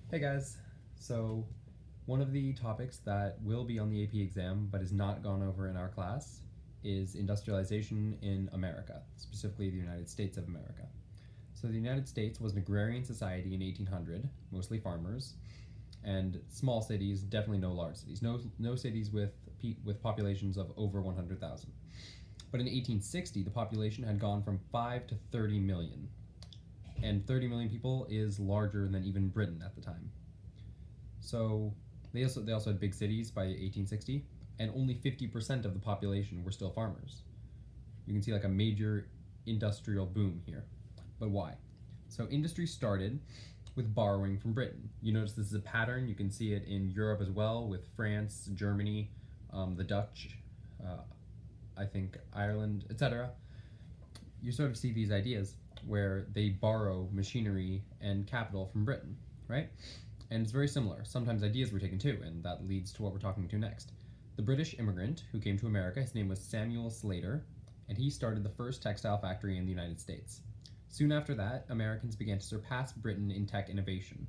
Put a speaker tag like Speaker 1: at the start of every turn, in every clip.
Speaker 1: Hey guys, so one of the topics that will be on the AP exam but is not gone over in our class is industrialization in America, specifically the United States of America. So the United States was an agrarian society in 1800, mostly farmers, and small cities, definitely no large cities, no cities with populations of over 100,000. But in 1860, the population had gone from 5 to 30 million, and 30 million people is larger than even Britain at the time. So they also had big cities by 1860, and only 50% of the population were still farmers. You can see like a major industrial boom here. But why? So industry started with borrowing from Britain. You notice this is a pattern. You can see it in Europe as well with France, Germany, the Dutch, I think Ireland, etc. You sort of see these ideas where they borrow machinery and capital from Britain, right? And it's very similar. Sometimes ideas were taken too, and that leads to what we're talking to next. The British immigrant who came to America, his name was Samuel Slater, and he started the first textile factory in the United States. Soon after that, Americans began to surpass Britain in tech innovation,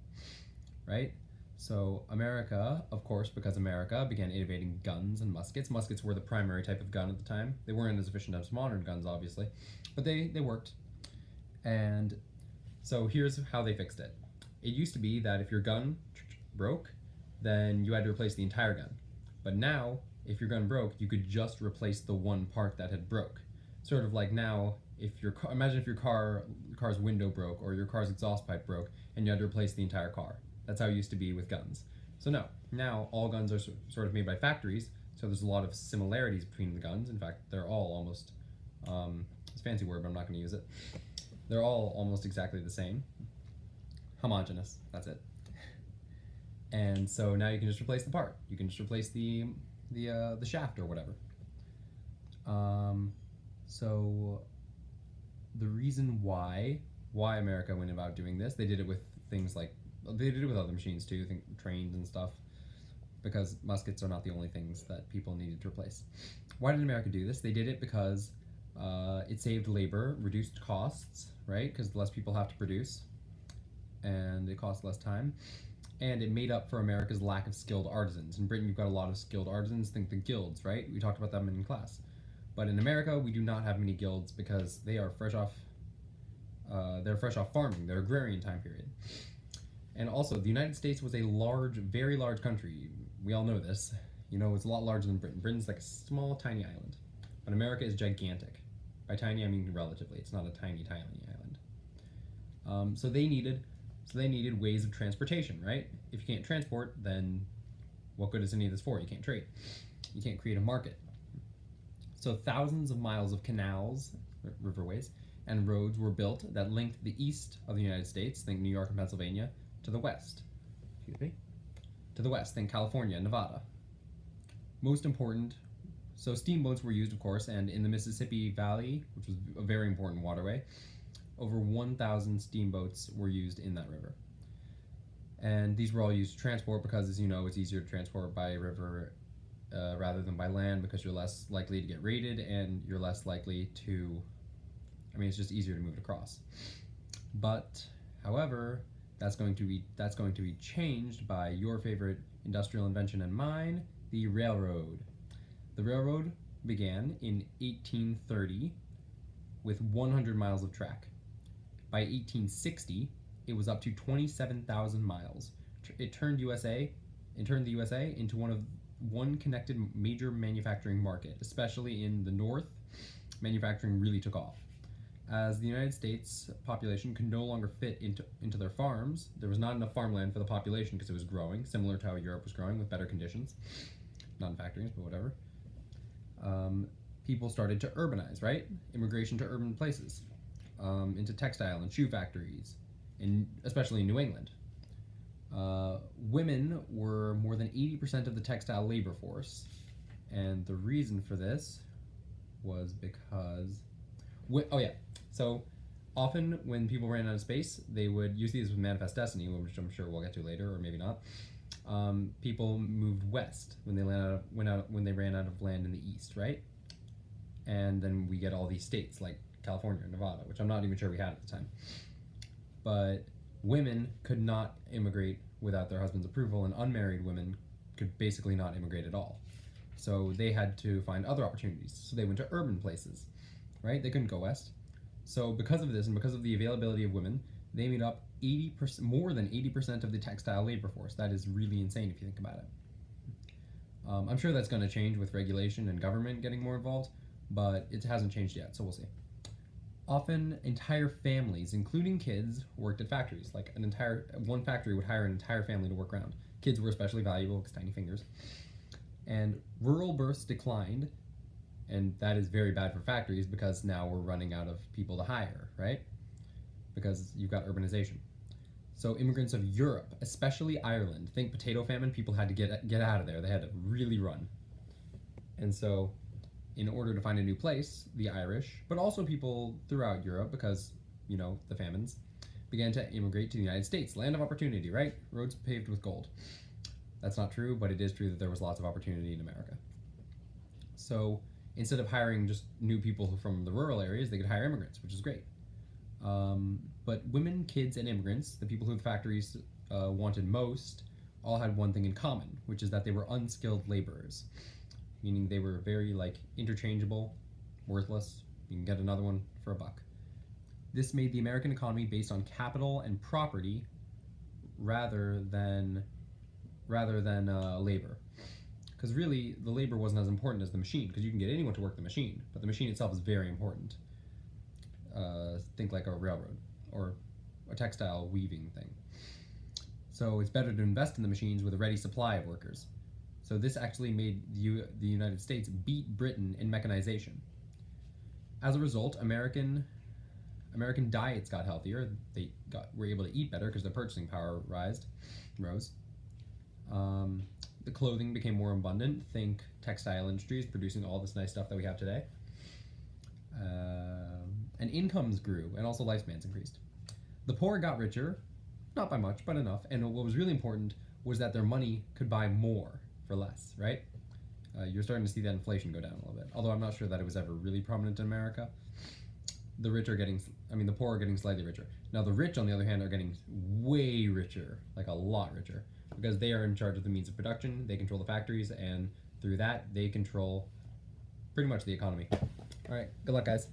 Speaker 1: right? So America, of course, because America began innovating guns and muskets. Muskets were the primary type of gun at the time. They weren't as efficient as modern guns, obviously, but they worked. And so here's how they fixed it. It used to be that if your gun broke, then you had to replace the entire gun. But now, if your gun broke, you could just replace the one part that had broke. Sort of like now, imagine if your car's window broke or your car's exhaust pipe broke and you had to replace the entire car. That's how it used to be with guns. So no, now all guns are sort of made by factories, so there's a lot of similarities between the guns. In fact, they're all almost, it's a fancy word, but I'm not going to use it. They're all almost exactly the same. Homogeneous, that's it. And so now you can just replace the part. You can just replace the shaft or whatever. So the reason why America went about doing this, they did it with things like, they did it with other machines too, I think trains and stuff, because muskets are not the only things that people needed to replace. Why did America do this? They did it because it saved labor, reduced costs, right? Because less people have to produce, and it costs less time. And it made up for America's lack of skilled artisans. In Britain, you've got a lot of skilled artisans. Think the guilds, right? We talked about them in class. But in America, we do not have many guilds because they are fresh off. They're fresh off farming. They're agrarian time period. And also, the United States was a large, very large country. We all know this. You know, it's a lot larger than Britain. Britain's like a small, tiny island. But America is gigantic. By tiny, I mean relatively. It's not a tiny, tiny island. So they needed ways of transportation, right? If you can't transport, then what good is any of this for? You can't trade. You can't create a market. So thousands of miles of canals, riverways, and roads were built that linked the east of the United States, think New York and Pennsylvania, to the west. To the west, think California and Nevada. Most important, so steamboats were used, of course, and in the Mississippi Valley, which was a very important waterway, over 1,000 steamboats were used in that river. And these were all used to transport because, as you know, it's easier to transport by river rather than by land because you're less likely to get raided and you're less likely to, it's just easier to move it across. But, however, that's going to be changed by your favorite industrial invention and mine, the railroad. The railroad began in 1830 with 100 miles of track. By 1860, it was up to 27,000 miles. It turned the USA into one connected major manufacturing market, especially in the north. Manufacturing really took off. As the United States population could no longer fit into their farms, there was not enough farmland for the population because it was growing, similar to how Europe was growing with better conditions. Not in factories, but whatever. People started to urbanize, right? Immigration to urban places. Into textile and shoe factories, especially in New England. Women were more than 80% of the textile labor force, and the reason for this was because, so often when people ran out of space, they would use these with Manifest Destiny, which I'm sure we'll get to later, or maybe not. People moved west when they ran out of land in the east, right? And then we get all these states like California or Nevada, which I'm not even sure we had at the time. But Women could not immigrate without their husband's approval, and unmarried women could basically not immigrate at all. So they had to find other opportunities. So they went to urban places, right? They couldn't go west. So because of this and because of the availability of women, they made up 80%, more than 80% of the textile labor force. That is really insane if you think about it. I'm sure that's going to change with regulation and government getting more involved, but it hasn't changed yet, so we'll see. Often, entire families, including kids, worked at factories. Like one factory would hire an entire family to work around. Kids were especially valuable because tiny fingers. And rural births declined, and that is very bad for factories because now we're running out of people to hire, right? Because you've got urbanization. So immigrants of Europe, especially Ireland, think potato famine, people had to get out of there. They had to really run. And so in order to find a new place, the Irish, but also people throughout Europe, because, the famines, began to immigrate to the United States. Land of opportunity, right? Roads paved with gold. That's not true, but it is true that there was lots of opportunity in America. So instead of hiring just new people from the rural areas, they could hire immigrants, which is great. But women, kids, and immigrants, the people who the factories wanted most, all had one thing in common, which is that they were unskilled laborers, meaning they were very interchangeable, worthless. You can get another one for $1. This made the American economy based on capital and property rather than labor. Because really, the labor wasn't as important as the machine, because you can get anyone to work the machine, but the machine itself is very important. Think like a railroad or a textile weaving thing. So it's better to invest in the machines with a ready supply of workers. So this actually made the United States beat Britain in mechanization. As a result, American diets got healthier. They were able to eat better because their purchasing power rose. The clothing became more abundant. Think textile industries producing all this nice stuff that we have today. And incomes grew, and also lifespans increased. The poor got richer, not by much, but enough. And what was really important was that their money could buy more for less, right? You're starting to see that inflation go down a little bit. Although I'm not sure that it was ever really prominent in America. The poor are getting slightly richer. Now the rich, on the other hand, are getting way richer, like a lot richer, because they are in charge of the means of production. They control the factories, and through that, they control pretty much the economy. All right, good luck, guys.